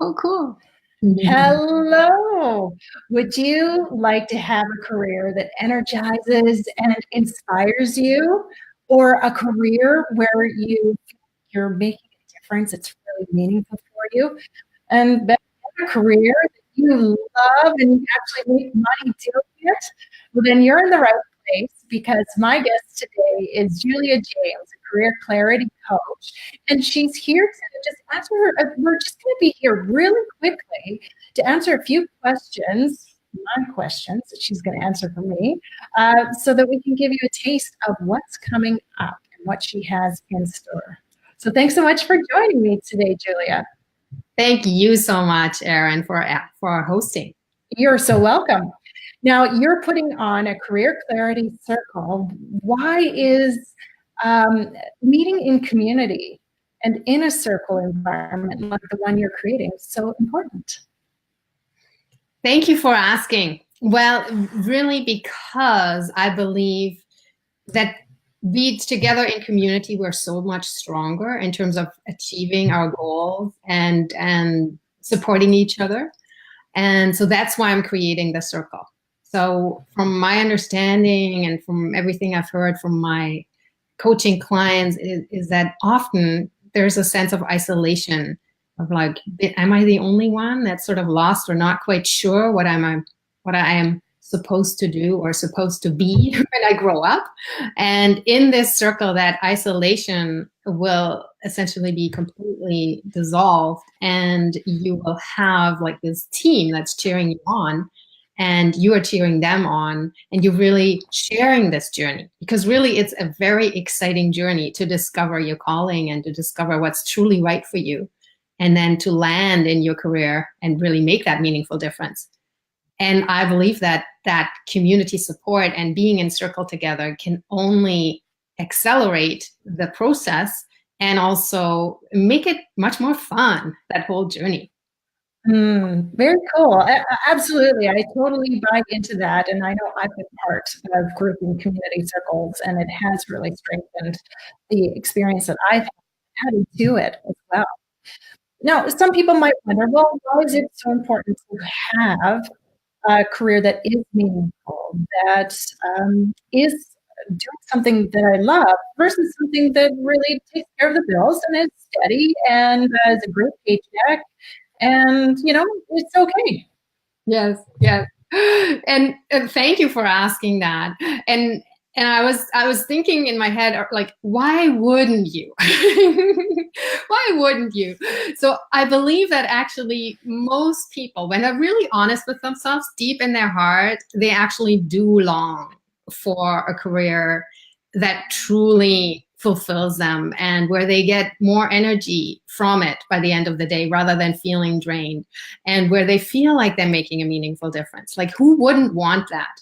Oh, cool. Hello. Would you like to have a career that energizes and inspires you, or a career where you're making a difference? It's really meaningful for you, and better yet, a career that you love and you actually make money doing it. Well, then you're in the right place because my guest today is Julia James, a career clarity coach, and she's here to just answer. We're just going to be here really quickly to answer a few questions, my questions that she's going to answer for me, so that we can give you a taste of what's coming up and what she has in store. So thanks so much for joining me today, Julia. Thank you so much, Erin, for hosting. You're so welcome. Now, you're putting on a career clarity circle. Why is meeting in community and in a circle environment like the one you're creating so important? Thank you for asking. Well, really, because I believe that we together in community, we're so much stronger in terms of achieving our goals and supporting each other. And so that's why I'm creating the circle. So from my understanding and from everything I've heard from my coaching clients is that often there's a sense of isolation of like, am I the only one that's sort of lost or not quite sure what I am supposed to do or supposed to be when I grow up? And in this circle, that isolation will essentially be completely dissolved, and you will have like this team that's cheering you on, and you are cheering them on, and you're really sharing this journey, because really it's a very exciting journey to discover your calling and to discover what's truly right for you, and then to land in your career and really make that meaningful difference. And I believe that that community support and being in circle together can only accelerate the process and also make it much more fun, that whole journey. Very cool. Absolutely. I totally buy into that. And I know I've been part of group and community circles, and it has really strengthened the experience that I've had to do it as well. Now, some people might wonder, well, why is it so important to have a career that is meaningful, that is doing something that I love versus something that really takes care of the bills and is steady and is a great paycheck, and it's okay. Yes, yes. And thank you for asking that. And I was thinking in my head, like, why wouldn't you? Why wouldn't you? So I believe that actually most people, when they're really honest with themselves deep in their heart, they actually do long for a career that truly fulfills them and where they get more energy from it by the end of the day rather than feeling drained, and where they feel like they're making a meaningful difference. Like, who wouldn't want that?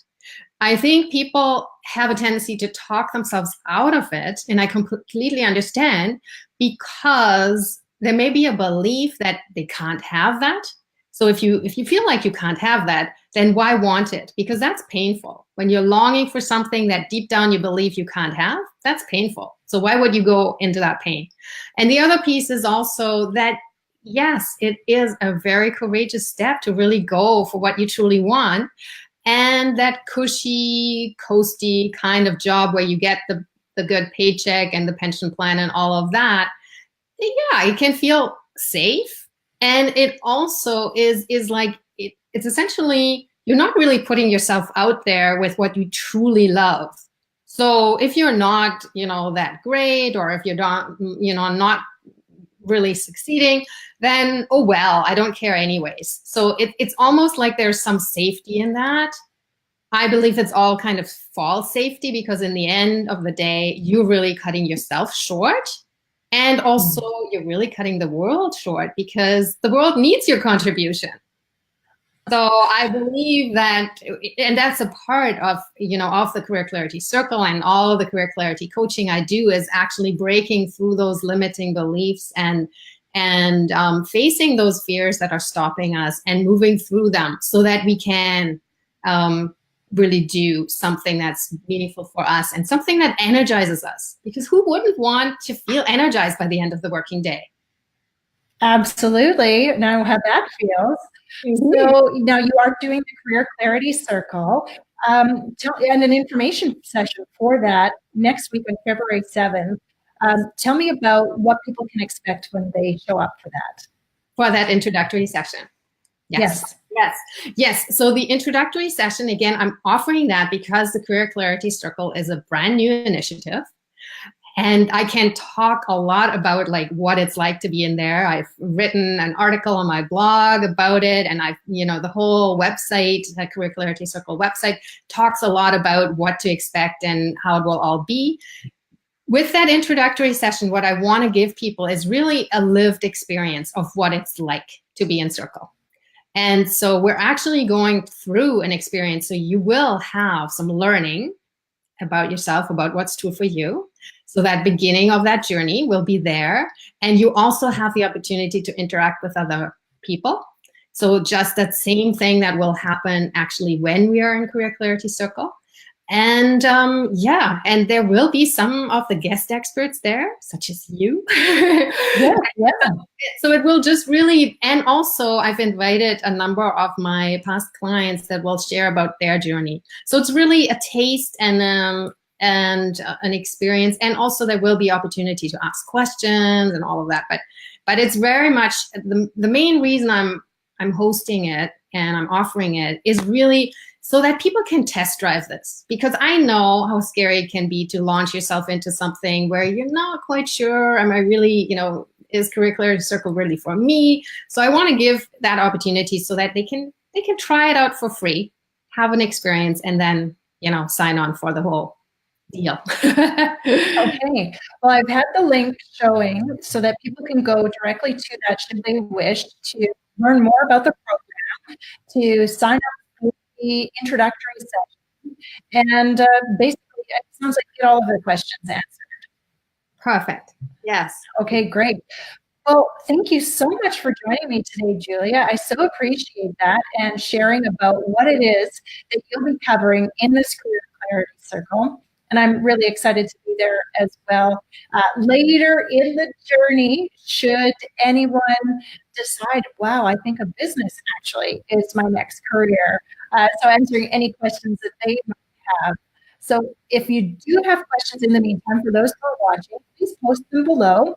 I think people have a tendency to talk themselves out of it, and I completely understand, because there may be a belief that they can't have that. So if you feel like you can't have that, then why want it? Because that's painful. When you're longing for something that deep down you believe you can't have, that's painful. So why would you go into that pain? And the other piece is also that, yes, it is a very courageous step to really go for what you truly want. And that cushy, coasty kind of job where you get the good paycheck and the pension plan and all of that, yeah, it can feel safe. And it also is like, it's essentially, you're not really putting yourself out there with what you truly love. So if you're not, that great, or if you're not, not really succeeding, then, oh, well, I don't care anyways. So it's almost like there's some safety in that. I believe it's all kind of false safety, because in the end of the day, you're really cutting yourself short. And also you're really cutting the world short, because the world needs your contribution. So I believe that, and that's a part of, of the Career Clarity Circle and all the Career Clarity coaching I do, is actually breaking through those limiting beliefs and facing those fears that are stopping us and moving through them so that we can really do something that's meaningful for us and something that energizes us. Because who wouldn't want to feel energized by the end of the working day? Absolutely. Now how that feels. Mhm. So now you are doing the Career Clarity Circle. And an information session for that next week on February 7th. Tell me about what people can expect when they show up for that. For that introductory session. Yes. Yes. Yes. Yes. So the introductory session, again, I'm offering that because the Career Clarity Circle is a brand new initiative. And I can talk a lot about like what it's like to be in there. I've written an article on my blog about it, and the whole website, the Career Clarity Circle website, talks a lot about what to expect and how it will all be. With that introductory session, what I want to give people is really a lived experience of what it's like to be in Circle. And so we're actually going through an experience. So you will have some learning about yourself, about what's true for you. So that beginning of that journey will be there. And you also have the opportunity to interact with other people. So just that same thing that will happen actually when we are in Career Clarity Circle. And yeah, and there will be some of the guest experts there, such as you. Yeah, yeah. So it will just really, and also I've invited a number of my past clients that will share about their journey. So it's really a taste and an experience, and also there will be opportunity to ask questions and all of that. But it's very much the main reason I'm hosting it and I'm offering it is really so that people can test drive this, because I know how scary it can be to launch yourself into something where you're not quite sure, am I really, is Career Clarity Circle really for me? So I want to give that opportunity so that they can try it out for free, have an experience, and then, sign on for the whole deal. Okay. Well, I've had the link showing so that people can go directly to that should they wish to learn more about the program, to sign up for the introductory session, and basically, it sounds like you get all of the questions answered. Perfect. Yes. Okay, great. Well, thank you so much for joining me today, Julia. I so appreciate that and sharing about what it is that you'll be covering in this Career Clarity Circle. And I'm really excited to be there as well. Later in the journey, should anyone decide, wow, I think a business actually is my next career. So answering any questions that they might have. So if you do have questions in the meantime, for those who are watching, please post them below.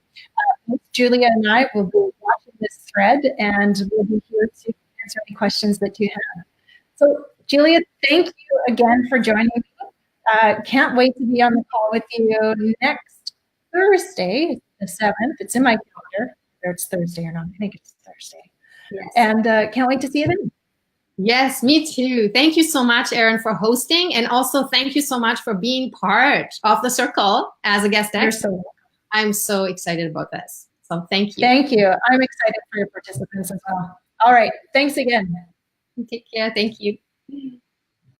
Julia and I will be watching this thread, and we'll be here to answer any questions that you have. So, Julia, thank you again for joining me. Can't wait to be on the call with you next Thursday, the 7th. It's in my calendar, whether it's Thursday or not. I think it's Thursday. Yes. And can't wait to see you then. Yes, me too. Thank you so much, Erin, for hosting. And also thank you so much for being part of the circle as a guest expert. You're so welcome. I'm so excited about this. So thank you. Thank you. I'm excited for your participants as well. All right. Thanks again. Take care. Thank you.